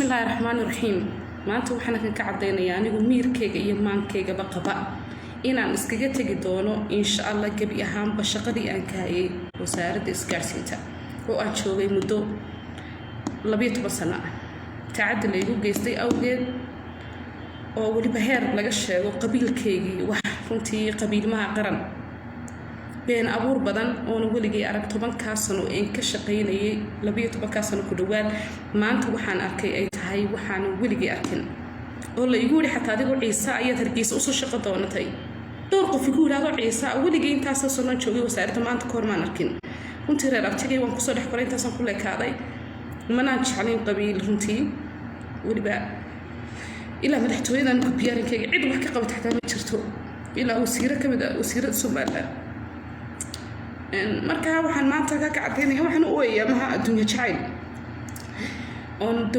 الله الرحمن الرحيم maanta waxaan ka cadeynayaa anigu miirkeyga iyo maankeyga qaba inaan iskaga tagi doono insha Allah gabi ahaanba shaqadii aan ka hayay wasaaradda isgaarsiinta oo aan joogay muddo 12 sano taacadda la igu geystay awgeed oo waliba heer laga sheego qabiilkeygii wax runtii qabiilmaha qaran been abuur badan oo weligii arag 10 sano in ka shaqeynayay 12 sano ku dhawaad maanta waxaan arkay ay tahay waxaan weligii arkin oo la igu yiri xataa adigu Ciise ayaa Hargeysa u soo shaqo doonatay door qof igu yiraahdo Ciise weligii intaas soo joogay wasaaradda maanta koor maan arkin runtii reer artigay waan ku soo dhex qoray intaas ku leekaaday manaan jeclayn qabiil runtii waliba ila madaxtooyadan ku biyaankeyga cid wax ka qabta xataa ma jirto ila wasiiro kamid ah wasiirada Soomaaliya marka waxaan maanta ka cadeynayaa waxaan u weeyaa maha adduunyo jacayl on